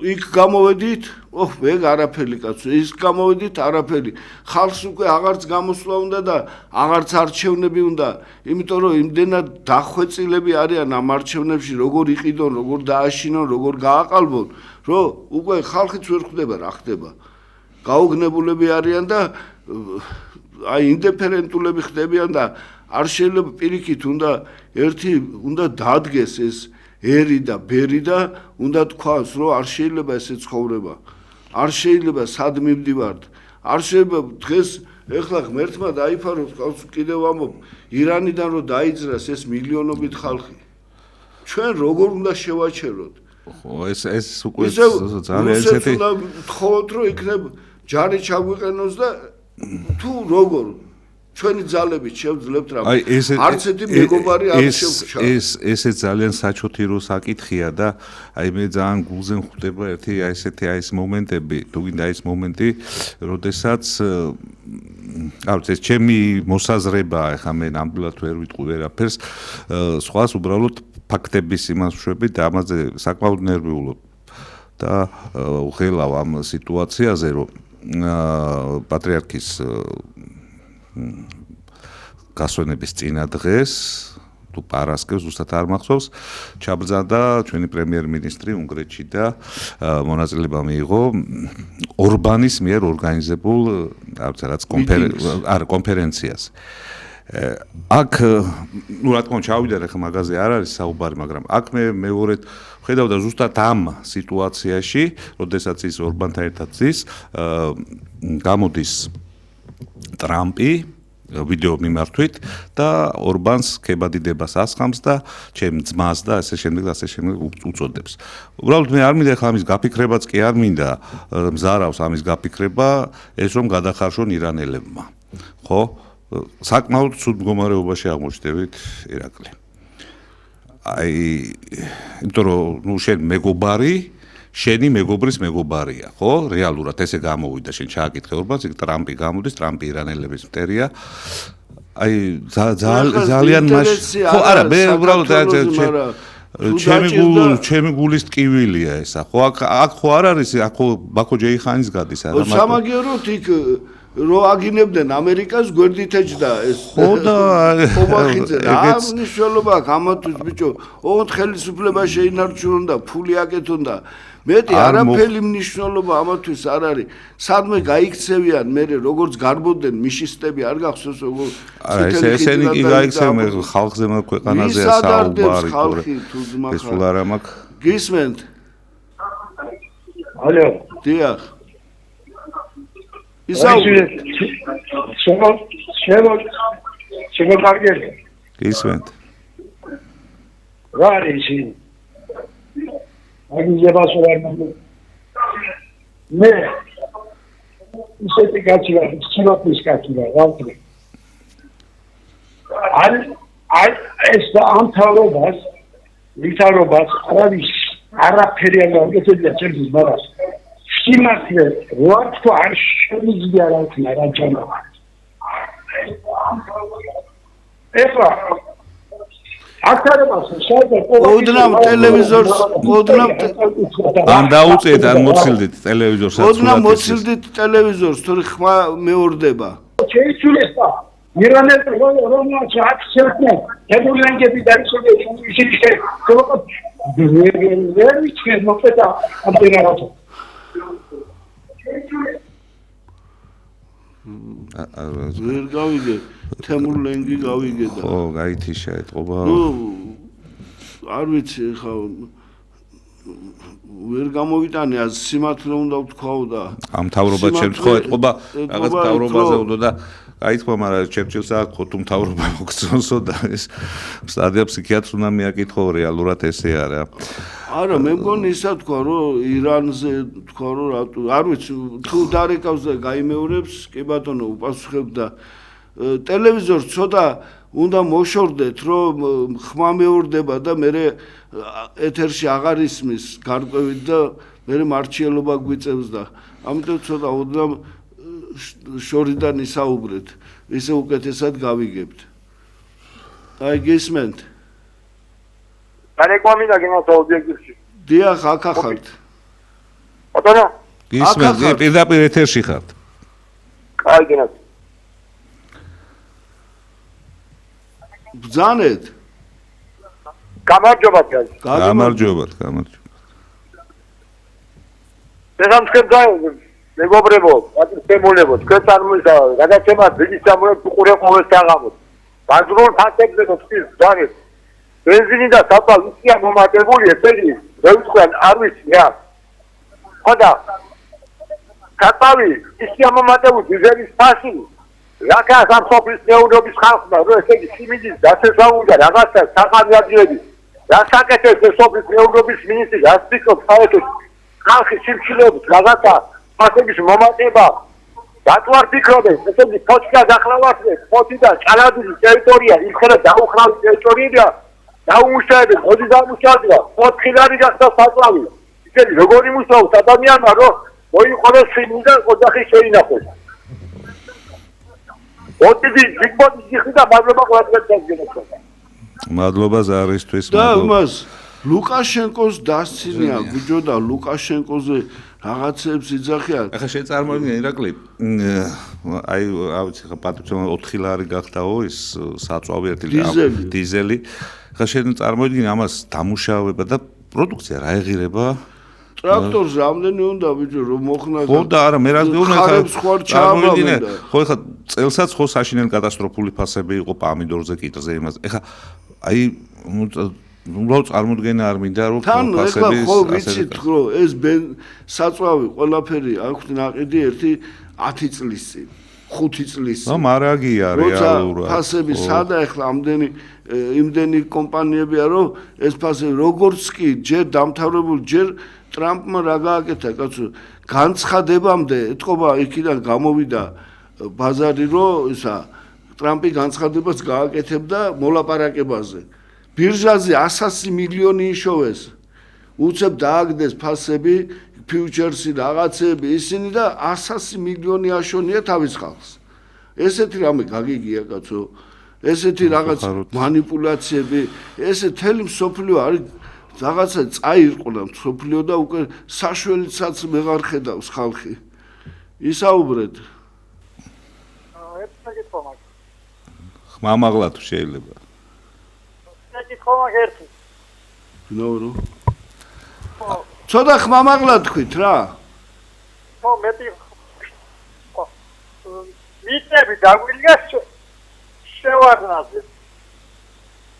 იქ გამოვედით მე არაფერი კაცო ის გამოვედით არაფერი ხალხს უკვე აღარც გამოსვლა უნდა და აღარც არჩევნები უნდა იმიტომ რომ იმდენად დახვეწილები არიან ამ არჩევნებში როგორ იყიდონ როგორ დააშინონ როგორ გააყალბონ რომ უკვე ხალხიც ვერ ხვდება რა ხდება გაუგნებულები არიან და აი ინდიფერენტულები ხდებიან და არ შეიძლება პირიქით უნდა დადგეს ეს ერი და ბერი და უნდა თქვას რომ არ შეიძლება ესე ცხოვრება არ შეიძლება სად მივდივართ არ შეიძლება დღეს ეხლა ღმერთმა დაიფაროს კიდევ ამობ ირანიდან რომ დაიძრას ეს მილიონობით ხალხი ჩვენ როგორ უნდა შევაჩეროთ ხო ეს უკვე ძალიან ესეთი თხოვოთ რომ იქნებ ჯარი ჩაგვიყენოს და თუ როგორ ჩვენი ძალებით შევძლებთ რა არც ერთი მეგობარი არ შევჩა ესე ძალიან საჩოთირო საკითხია და აი მე ძალიან გულზე მხვდება ერთი აი ესეთი აი ეს მომენტები თუ გინდა ის მომენტი როდესაც არც ეს ჩემი მოსაზრებაა ახლა მე ნამდვილად ვერ ვიტყვი ვერაფერს სხვას უბრალოდ ფაქტების იმას ვშვები და ამაზე საკმაოდ ნერვიულობ და უხელავ ამ სიტუაციაზე რომ პატრიარქის გასვენების წინა დღეს თუ პარასკევს ზუსტად არ მახსოვს ჩაბრძანდა ჩვენი პრემიერ-მინისტრი უნგრეთში და მონაწილეობა მიიღო ორბანის მიერ ორგანიზებულ რაღაც კონფერენციას აქ ნუ რა თქმა უნდა ჩავიდე ხა მაგაზე არ არის საუბარი, მაგრამ აქ მე მეორედ ხედავდა ზუსტად ამ სიტუაციაში, როდესაც ის ორბანთან ერთად ზის, გამოდის ტრამპი ვიდეო მიმართვით და ორბანს ქებადიდებას ასხამს და ჩემ ძმას და ასე შემდეგ უწოდებს. უბრალოდ მე არ მინდა ხა ამის გაფიქრებაც კი არ მინდა მზარავს ამის გაფიქრება ეს რომ გადახარშონ ირანელებმა. ხო? საკმაოდ ცუდ მდგომარეობაში აღმოჩნდებით ირაკლი. აი, იმიტომ რომ ნუ შენ მეგობარი, შენი მეგობრის მეგობარია, ხო? რეალურად ესე გამოვიდა, შენ ჩააკითხე ორბანს, იქ ტრამპი გამოდის, ტრამპი ირანელების მტერია. აი, ძალიან მაშინ. ხო, არა, მე უბრალოდ ჩემი გულის ტკივილია ესა. ხო, აქ ხო არ არის, აქ ხო ბაქო ჯეიხანის გადის არა მაგრამ სამაგიეროდ იქ რო აგინებდნენ ამერიკას გვერდით ეჯდა ეს ხო და ობახიძე რა მნიშვნელობა აქვს ამათვის ბიჭო ოღონდ ხელისუფლება შეინარჩუნონ და ფული აკეთონ და მეტი არაფერი მნიშვნელობა ამათვის არ არის სადმე გაიქცევიან მე როგორც გარბოდნენ მიშისტები არ გახსოვს როგორ ესენი კი გაიქცევენ ხალხზე ქვეყანაზე საუბარი ეს სულ არა მაქვს გისმენთ ალო დიახ შემო კარგია. გისმენთ. რა არის ის? აგიებას ვარ მე. ისეთი კაცი ვარ, სინოპის კაცი ვარ, რა ვთქვი. ეს ამთავრობას, ვითარობას არავის არაფერი არ გაკეთებია ჩემთვის, მაგრამ სიმართლე ვარ თუ არ შემიძლია რა ვთქვა რა ჯანმრთელობა ეხლა აქტარებას შეიძლება ოდნავ ტელევიზორს ან დაუწიეთ ან მოცილდით ტელევიზორს ოდნავ მოცილდით ტელევიზორს თორე ხმა მეორდება შეიძლება ირანელს რომელსაც აქცენტი დემოლანგები დაიწყო ისინი ვერ ვიცი მოხდა ამერიკაში ვერ გავიგე თემურ ლენგი გავიგე და ხო გაითიშა ეთყობა არ ვიცი ხა ვერ გამოვიტანე ას სიმართლე უნდა ვთქვაო და ამ თავრობა ჩემს ხო ეთყობა რაღაც თავრობაზე უნდა და გაითქვა მაგრამ ჩერჩილს აქვს თუ მთავრობა მოგწონსო და ეს სტადია ფსიქიატრს უნდა მიაკითხო რეალურად ესე არა არა მე მგონი ისა თქვა რომ ირანზე თქვა რომ რატო არ ვიცი თუ დარეკავს და გაიმეორებს კი ბატონო უპასუხებ და ტელევიზორს ცოტა უნდა მოშორდეთ რომ ხმა მეორდება და მე ეთერში აღარ ისმის გარკვევით და მე მარჩიელობა გვიწევს და ამიტომ ცოტა ოდნავ შორიდან ისაუბრეთ ისე უკეთესად გავიგებთ აი გისმენთ რეკლამინა გემოს ობიექტივში. დიახ, აქ ხართ. ბატონო? გისმენთ, პირდაპირ ეთერში ხართ. კაი გენათ. ბძანეთ. გამარჯობა თქვენ. გამარჯობა. შესამჩნევია მეგობრებო, ატმოსფეროლებო, თქვენ წარმოსავ, გადაცემა დიდი სამურე უყურე ყოველს აღამოთ. ბაზრულ ფაქტებზე თქვენ ძარეთ. ბენზინი და საფა ისია მომატებული ესენი როიცხან არ ვიცი რა ხოდა კატავი ისია მომატებული დიზელის ფასი რაკა სამსოფლის ნეურობის ხალხმა რომ ესენი სიმინდის დაწესაუნდა რაღაცა საყანე ადგილები რასაკეთებს ეს სოფლის ნეურობის მინისტრი რას ფიქრობს საერთოდ ხალხის სიმჩილეობის რაღაცა ფასების მომატება დატვარ ფიქრობენ ესენი ფოჩკა დახლავარდნენ ფოჩიდან კანადის ტერიტორია იქნება დაუხრავი ტერიტორია დაუმუშავებელი, მოდი დამუშავება, 4 ხილარი გახდა საწყავი. ისინი როგორი მუშაობს ადამიანმა, რომ მოიყვანოს სიმინდა ოჯახი შეინახოს. ოდიდი ჯიგბოდი ჯიხდა მადლობა ყველას გაგზავნოთ. მადლობა ზარისთვის. და მას ლუკაშენკოს დასცინია, გუჯო და ლუკაშენკოზე რაღაცებს იძახიან. ახლა შეწარმოებია ირაკლი. აი, ავიცი ხა პატრიოტმა 4 ლარი გახდაო ის საწვავი ერთი დიზელი. ხა შენ წარმოიდგინე ამას დამუშავება და პროდუქცია რა ეღირება? ტრაქტორს რამდენი უნდა ბიჭო რომ მოხნა ხო და არა მე რას გეუბნები ხარებს ხوار ჩააბავენ და ხო ეხლა წელსაც ხო საშინელი კატასტროფული ფასები იყო პამიდორზე კიტრზე იმას ეხლა აი უბრალოდ წარმოდგენა არ მინდა რომ ფასების ეხლა ხო ვიცით რომ ეს საწვავი ყველაფერი აქვთ ნაყიდი 10 წლის წინ 5 წლის წინ მარაგია რეალურად ფასები სადა ეხლა იმდენი კომპანიებია რომ ეს ფასები როგორც კი ჯერ დამთავრებული ჯერ ტრამპმა რა გააკეთა კაცო განცხადებამდე ეთყობა იქიდან გამოვიდა ბაზარი რომ ისა ტრამპი განცხადებას გააკეთებდა მოლაპარაკებაზე ბირჟაზე 100 მილიონი იშოვეს უცებ დააგდეს ფასები ფიუჩერსი რაღაცები ისინი და 100 მილიონი აშონია თავის ხალხს ესეთი რამე გაგიგია კაცო ესეთი რაღაც მანიპულაციები ესე თელი მსოფლიო არის რაღაცა წაირყნა მსოფლიო და უკვე საშველიცაც მეღარ ხედავს ხალხი ისაუბრეთ ხმამაღლა თუ შეიძლება ნორო ცოტა ხმამაღლა თქვით რა ხო მეტი მიწები დაგვილია შევარდნაზე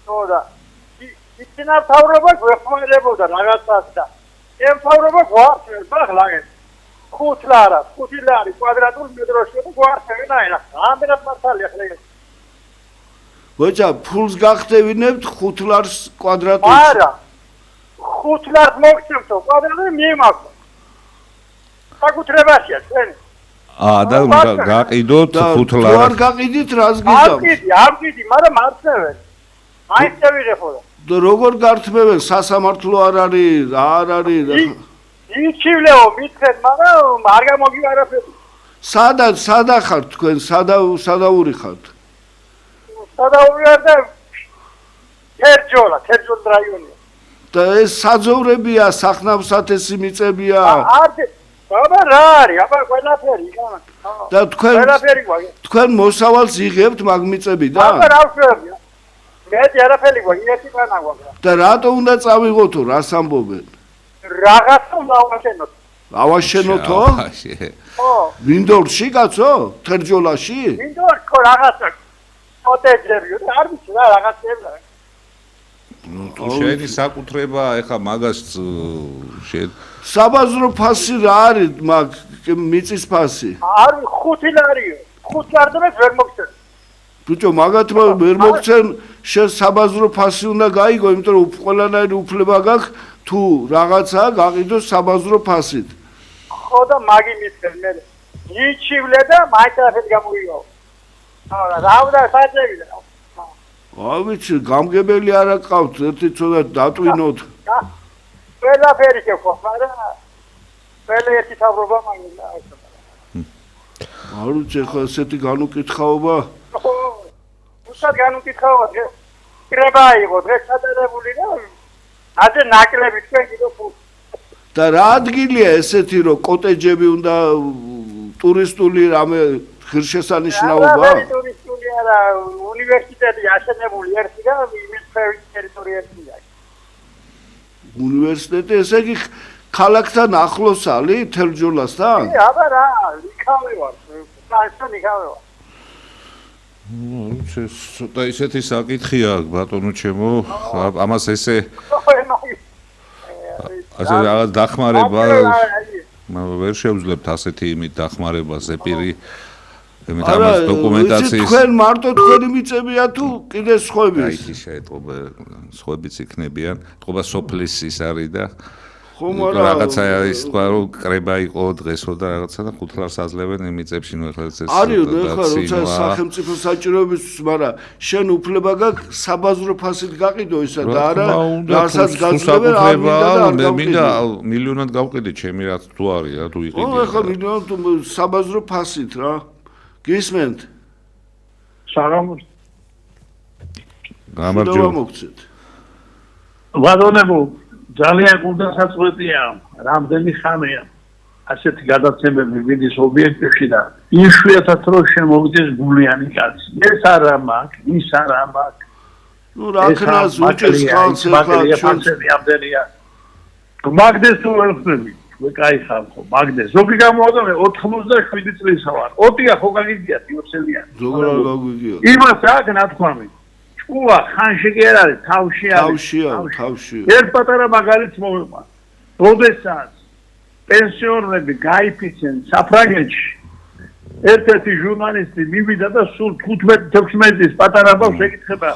ნო და იქნა თავრობა გვეხმარებოდა რაღაცას და ემთავრობა გვარცევს ბაღლაგენ ხუთლარა კვადრატულ მეტროში და გვარცევენ აინა ამდენად მართალია ხლე ბოჭა ფულს გახდევინებთ 5 ლარს კვადრატში არა 5 ლარს მოგცემთო კვადრატი მიიმაქვს საკუთრებაშია ჩვენი და გაყიდოთ 5 ლარს თუ არ გაყიდით რას გიზავს ამგიდი მაგრამ მარცევენ მაინც წევიღებო და როგორ გართმევენ სასამართლო არ არის იჩივლეო მითხეთ მაგრამ არ გამოგივარაფერი სადა ხართ თქვენ სადაური ხართ სადაური არ და თერჯოლა რაიონია და ეს საძოვრებია სახნავსათესი მიწებია ბაბა რა არის აბა ყველაფერი და თქვენ მოსავალს იღებთ მაგ მიწებიდან აბა რა ვშევია მეტი არაფერი გვაქვს ერთი პანა გვაქვს და რატო უნდა წავიღოთო რას ამბობენ რაღაცა უნდა ავაშენოთო ხო მინდორში კაცო თერჯოლაში მინდორში ხო რაღაცა ოტეჯებიო და არ ვიცი რა რაღაცებია შენი საკუთრება ეხა მაგას საბაზრო ფასი რა არის მაგ მიწის ფასი არის 5 ლარიო 5 ლარდებს ვერ მოგცემ ბიჭო მაგათმა ვერ მოგცემ შენ საბაზრო ფასი უნდა გაიგო იმიტომ რომ ყველანაირი უფლება გაქვს თუ რაღაცა გაყიდოს საბაზრო ფასით ხო და მაგი მისცემ მე იჩივლე და მაინც გამოვიო რა უნდა საჭიროა ავიცი გამგებელი არ აყავთ ერთი ცოტა დატვინოთ ყველაფერი ხო მაგრამ ყველა ერთი თავრობა მაგილა არ ვიცი ხა ესეთი განუკითხაობა უსად განუკითხაობა კრება იყო დღეს ჩადარებული და აძე ნაკლები თქვენ კიდო და რა ადგილია ესეთი რომ კოტეჯები უნდა ტურისტული რამე ღირსშესანიშნაობა ტურისტული არა უნივერსიტეტი აშენებული ერთი და იმის ტერიტორია ერთია უნივერსიტეტი ესე იგი ქალაქთან ახლოს არის თერჯოლასთან აბა რა იქავე ვარ საერთოდ იქავე ვარ ცოტა ისეთი საკითხია ბატონო ჩემო ამას ესე ასე რაღაც დახმარება ვერ შევძლებთ ასეთი იმით დახმარებას ზეპირი მე ამას დოკუმენტაციის თქვენ მარტო თქვენი მიწებია თუ კიდე სხვების აი ის შეეტყობა სხვებიც იქნებიან თქობა სოფლის ის არის და რაღაცა ის თქვა რომ კრება იყო დღესო და რაღაცა და 5 ლარს აძლევენ იმ მიწებში ნუ ეხლა ეს არის ეხლა როცა სახელმწიფო საჭიროებისთვის მაგრამ შენ უფლება გაქვს საბაზრო ფასით გაყიდო ისა და არა რასაც გაძლევენ არ მინდა მილიონად გავყიდე ჩემი რაც თუ არის რა თუ იყიდი ხო ეხლა მილიონად საბაზრო ფასით რა გისმენთ გამარჯობა ვადონებო ძალიან გულდასაწყვეტია რამდენი ხანია ასეთი გადაცემები ვიდის ობიექტებში და იშვიათად რო შემოვიდეს გულიანი კაცი ეს არა მაქვს ის არა მაქვს ნუ რა ქნას უჭერს ხალხს ეხლა ჩვენ მაგდეს თუ ვერ ხდები კაი ხალხო მაგდეს ზოგი გამოვადა მე 87 წლისა ვარ ოტია ხო გაგიგია თიოსელიანი როგორ არ გაგვიგია იმას აქ ნათქვამი ჭკუა ხანში კი არ არის თავში ერთ პატარა მაგალითს მოვიყვა როდესაც პენსიონერები გაიფიცნენ საფრანგეთში ერთ-ერთი ჟურნალისტი მივიდა და სულ 15-16 წლის პატარა ბავშვს ეკითხება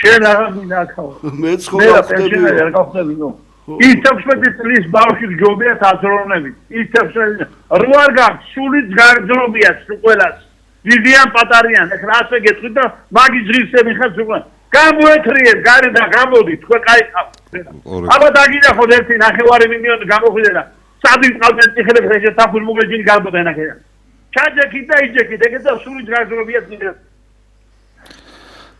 შენ აღარ მინდა ახაო მეც ხო პენსიონერი არ გავხდები ნო ის 16 წლის ბავშვი ჯობია თაზროვნებით ის 16 რვარ გაქვს სულიც გარძნობია ყველას დიდიან პატარიან ეხლა ასე გეტყვით და მაგის ღირსები ხარ უკვე გამოეთრიეთ გარი და გამოდი თქვენ კაი ხავთ აბა დაგინახოთ 1.5 მილიონი გამოხვიდე და სადი ყავენ ციხელებს ეს თაფულ მოგეჯინი გარბოდა ნახე ჩაჯექი და იჯექი ეგეც და სულიც გარძნობია ძინდა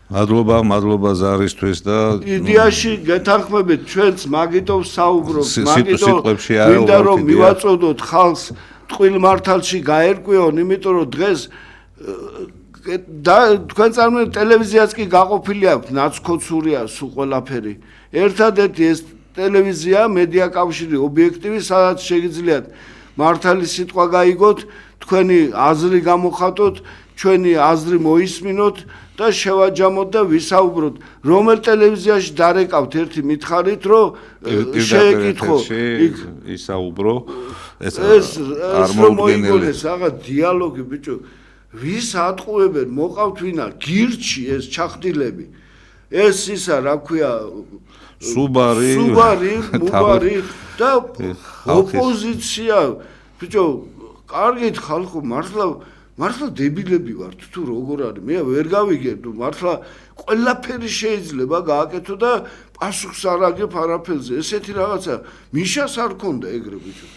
მადლობა ზარისთვის და იდეაში გეთანხმებით ჩვენც მაგითով საუბრობთ მაგითო გვინდა რომ მივაწოდოთ ხალხს ტყუილ მართალში გაერკვიონ იმიტომ რომ დღეს და თქვენ წარმოიდგინეთ ტელევიზიაც კი გაყოფილი აქვს ნაცქოცურია სულ ყველაფერი ერთადერთი ეს ტელევიზია მედია კავშირი ობიექტივი სადაც შეგიძლიათ მართალი სიტყვა გაიგოთ თქვენი აზრი გამოხატოთ ჩვენი აზრი მოისმინოთ და შევაჯამოთ და ვისაუბროთ რომელ ტელევიზიაში დარეკავთ ერთი მითხარით რომ შეეკითხო ისაუბრო ეს არ მოიგონეს რაღაც დიალოგი ბიჭო ვის ატყუებენ მოყავთ ვინა გირჩი ეს ჩახდილები ეს ისა რა ქვია სუბარი მუბარი და ოპოზიცია ბიჭო კარგით ხალხო მართლა დებილები ვართ თუ როგორ არის მე ვერ გავიგებ თუ მართლა ყველაფერი შეიძლება გააკეთო და პასუხს არ აგებ არაფერზე ესეთი რაღაცა მიშას არ ქონდა ეგრე ბიჭო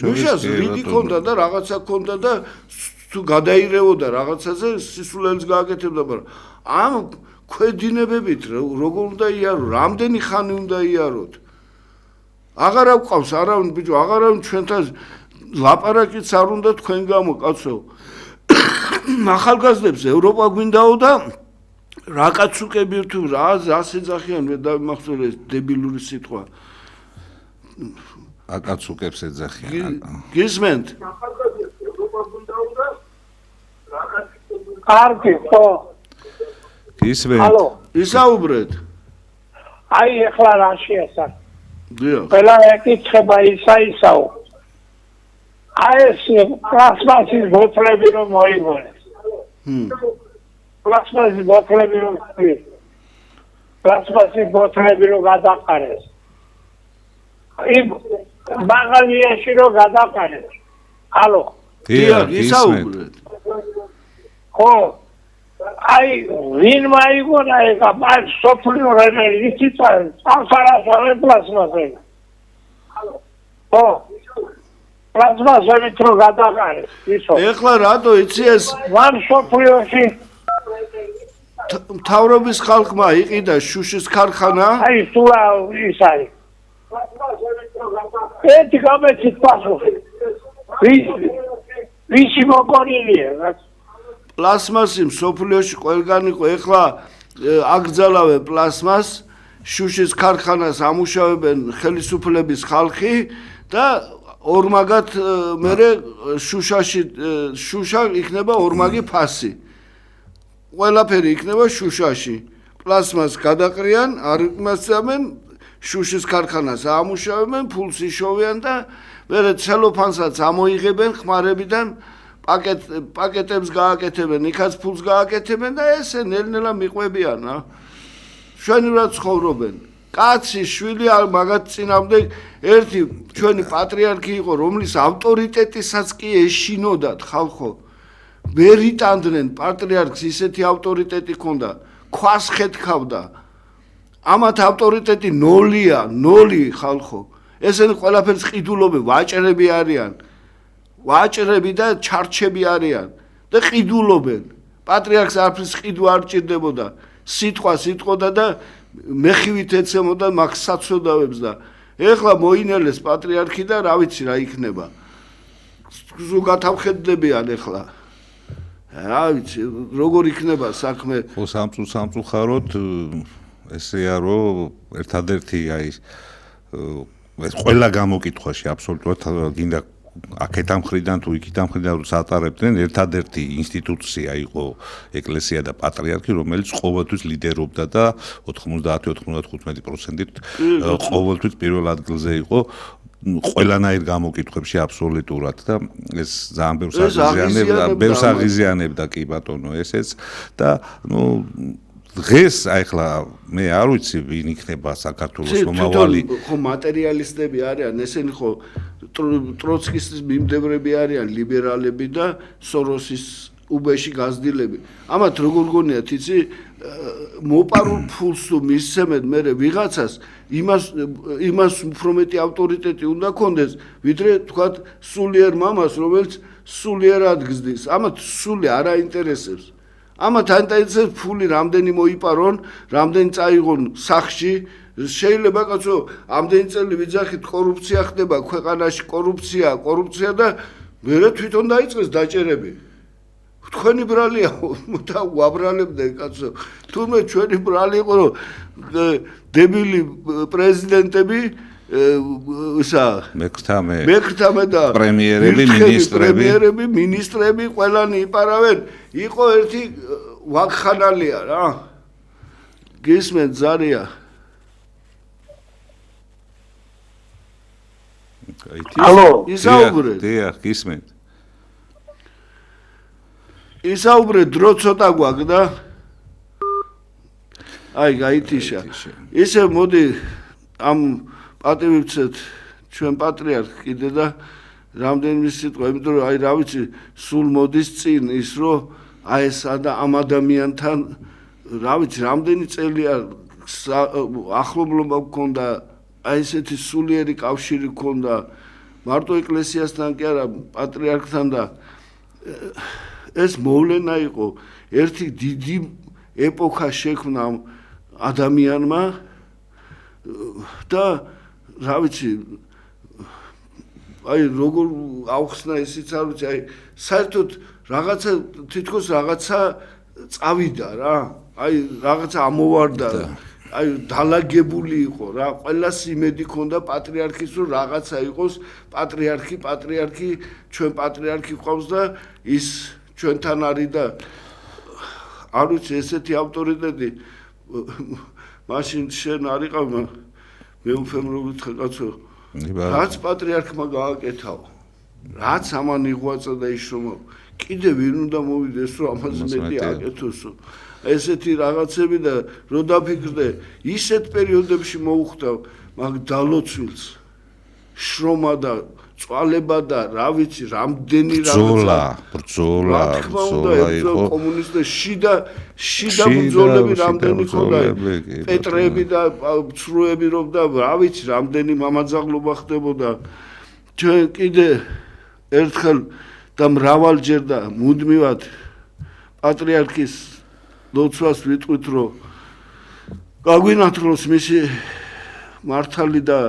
მიშას რიდი ქონდა და რაღაცა ქონდა და თუ გადაირევოდა რაღაცაზე სისულელს გააკეთებდა მაგრამ ამ ქვედინებებით როგორ უნდა იარო რამდენი ხანი უნდა იაროთ აღარ აყავს არავინ ბიჭო აღარავინ ჩვენთან ლაპარაკიც არ უნდა თქვენ გამო კაცო ახალგაზრდებს ევროპა გვინდაო და რა კაცუკები თუ რა ასეძახიან მე დავიმახსოვრე ეს დებილური სიტყვა აკაცუკებს ეძახიან გისმენთ კარგი ხო გისმენთ ალო ისაუბრეთ აი ეხლა რა შეასახ დიახ ყველა ეკითხება ისაო აი ეს პლასმასის ბოთლები რომ მოიგონეს პლასმასის ბოთლები რომ პლასმასის ბოთლები რომ გადაყარეს იმ ბაღალიაში რომ გადაყარეს ალო დიახ ისაუბრეთ ხო აი ვინ მაიგონა ეს ამ სოფლიო რეგიონი ისიც სამსარასო პლასმასი ხო პლასმასებით რო გადაყარეს ისო ეხლა რატო იცი ეს ვან სოფლიოში მთავრობის ხალხმა იყიდა შუშის ქარხანა აი სულა ის არის ერთი გამეცით პასუხი ვისი მოგონილია პლასმასი სოფლიოში ყველგან იყო ეხლა აკრძალავენ პლასმას შუშის ქარხანას ამუშავებენ ხელისუფლების ხალხი და ორმაგად მერე შუშა იქნება ორმაგი ფასი ყველაფერი იქნება შუშაში პლასმას გადაყრიან არ იმასწამენ შუშის ქარხანას ამუშავებენ ფულს იშოვიან და მერე ცელოფანსაც ამოიღებენ ხმარებიდან პაკეტებს გააკეთებენ იქაც ფულს გააკეთებენ და ესე ნელ-ნელა მიყვებიან რა ჩვენურად ცხოვრობენ კაცი შვილი მაგათ წინამდე ერთი ჩვენი პატრიარქი იყო რომლის ავტორიტეტისაც კი ეშინოდათ ხალხო ვერ იტანდნენ პატრიარქს ისეთი ავტორიტეტი ჰქონდა ქვას ხეთქავდა ამათ ავტორიტეტი ნოლია ნოლი ხალხო ესენი ყველაფერს ყიდულობენ ვაჭრები არიან ვაჭრები და ჩარჩები არიან და ყიდულობენ პატრიარქს არაფრის ყიდვა არ ჭირდებოდა სიტყვას იტყოდა და მეხივით ეცემოდა მაგ საცოდავებს და ეხლა მოინელეს პატრიარქი და რა ვიცი რა იქნება ზოგადავხედდებიან ეხლა რა ვიცი როგორ იქნება საქმე ხო სამწუხაროდ ესეა რომ ერთადერთი აი ეს ყველა გამოკითხვაში აბსოლუტურად გინდა აქეთან მხრიდან თუ იქიდან მხრიდან სატარებდნენ ერთადერთი ინსტიტუცია იყო ეკლესია და პატრიარქი რომელიც ყოველთვის ლიდერობდა და 90-95%-ით ყოველთვის პირველ ადგილზე იყო ყველანაირ გამოკითხვებში აბსოლუტურად და ეს ძალიან ბევრს აღიზიანებდა კი ბატონო ესეც და ნუ დღეს ახლა მე არ ვიცი ვინ იქნება საქართველოს მომავალი ხო მატერიალისტები არიან ესენი ხო ტროცკის მიმდევრები არიან ლიბერალები და სოროსის უბეში გაზრდილები ამათ როგორ გონიათ იცი მოპარულ ფულს თუ მისცემენ მე ვიღაცას იმას უფრო მეტი ავტორიტეტი უნდა კონდეს ვიდრე თქვათ სულიერ მამას რომელიც სულიერად გზდის ამათ სული არ აინტერესებს ამათ აინტერესებს ფული რამდენი მოიპარონ რამდენი წაიღონ სახში შეიძლება კაცო ამდენი წელი ვიძახით კორუფცია ხდება ქვეყანაში კორუფცია და მერე თვითონ დაიწყეს დაჭერები თქვენი ბრალია და უაბრალებდნენ კაცო თუმე ჩვენი ბრალი იყო რომ დებილი პრეზიდენტები მექრთამე და პრემიერები მინისტრები ყველანი იპარავენ იყო ერთი ვაკხანალია რა გისმენთ ზარია ალო დიახ გისმენთ ისაუბრე დრო ცოტა გვაქვს და აი გაითიშა ისე მოდი ამ პატივიცეთ ჩვენ პატრიარქ კიდე და რამდენიმე სიტყვა იმიტომ რომ აი რა ვიცი სულ მოდის წინ ის რომ აი ეს ამ ადამიანთან რა ვიცი რამდენი წელია ახლობლობა გქონდა აი ესეთი სულიერი კავშირი გქონდა მარტო ეკლესიასთან კი არა პატრიარქთან და ეს მოვლენა იყო ერთი დიდი ეპოქა შექმნა ადამიანმა და რა ვიცი აი როგორ ავხსნა ისიც არ ვიცი აი საერთოდ რაღაცა თითქოს რაღაცა წავიდა რა აი რაღაცა ამოვარდა აი დალაგებული იყო რა ყველას იმედი ქონდა პატრიარქის რომ რაღაცა იყოს პატრიარქი ჩვენ პატრიარქი ყავს და ის ჩვენთან არის და არ ვიცი ესეთი ავტორიტეტი მაშინ შენ არიყავ მე უფემრობით ხეკაცო რაც პატრიარქმა გააკეთაო რაც ამან იღვაწა და იშრომა კიდე ვინ უნდა მოვიდეს რომ ამაზე მეტი აკეთოსო ესეთი რაღაცები და რო დაფიქრდე ისეთ პერიოდებში მოუხდა მაგ დალოცვილს შრომა და წვალება და რა ვიცი რამდენი ბრძოლა იყო კომუნისტები შიდა ბრძოლები რამდენი ხონდა პეტრები და ცრუები რომ და რა ვიცი რამდენი მამაძაღლობა ხდებოდა ჩვენ კიდე ერთხელ და მრავალჯერ და მუდმივად პატრიარქის ლოცვას ვიტყვით რომ გაგვინათლოს მისი მართალი და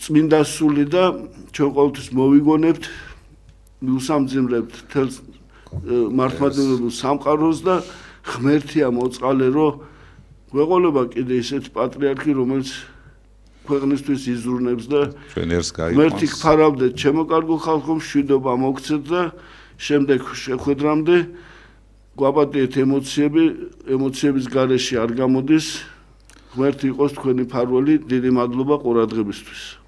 წმინდა სული და ჩვენ ყოველთვის მოვიგონებთ მივსამძიმრებთ თელს მართლმადიდებლურ სამყაროს და ღმერთია მოწყალე რომ გვეყოლება კიდე ისეთი პატრიარქი რომელიც ქვეყნისთვის იზრუნებს და ჩვენ ერთს გაიყვანს ღმერთი გფარავდეთ ჩემო კარგო ხალხო მშვიდობა მოგცეთ და შემდეგ შეხვედრამდე გვაპატიეთ ემოციების გარეშე არ გამოდის ღმერთი იყოს თქვენი მფარველი დიდი მადლობა ყურადღებისთვის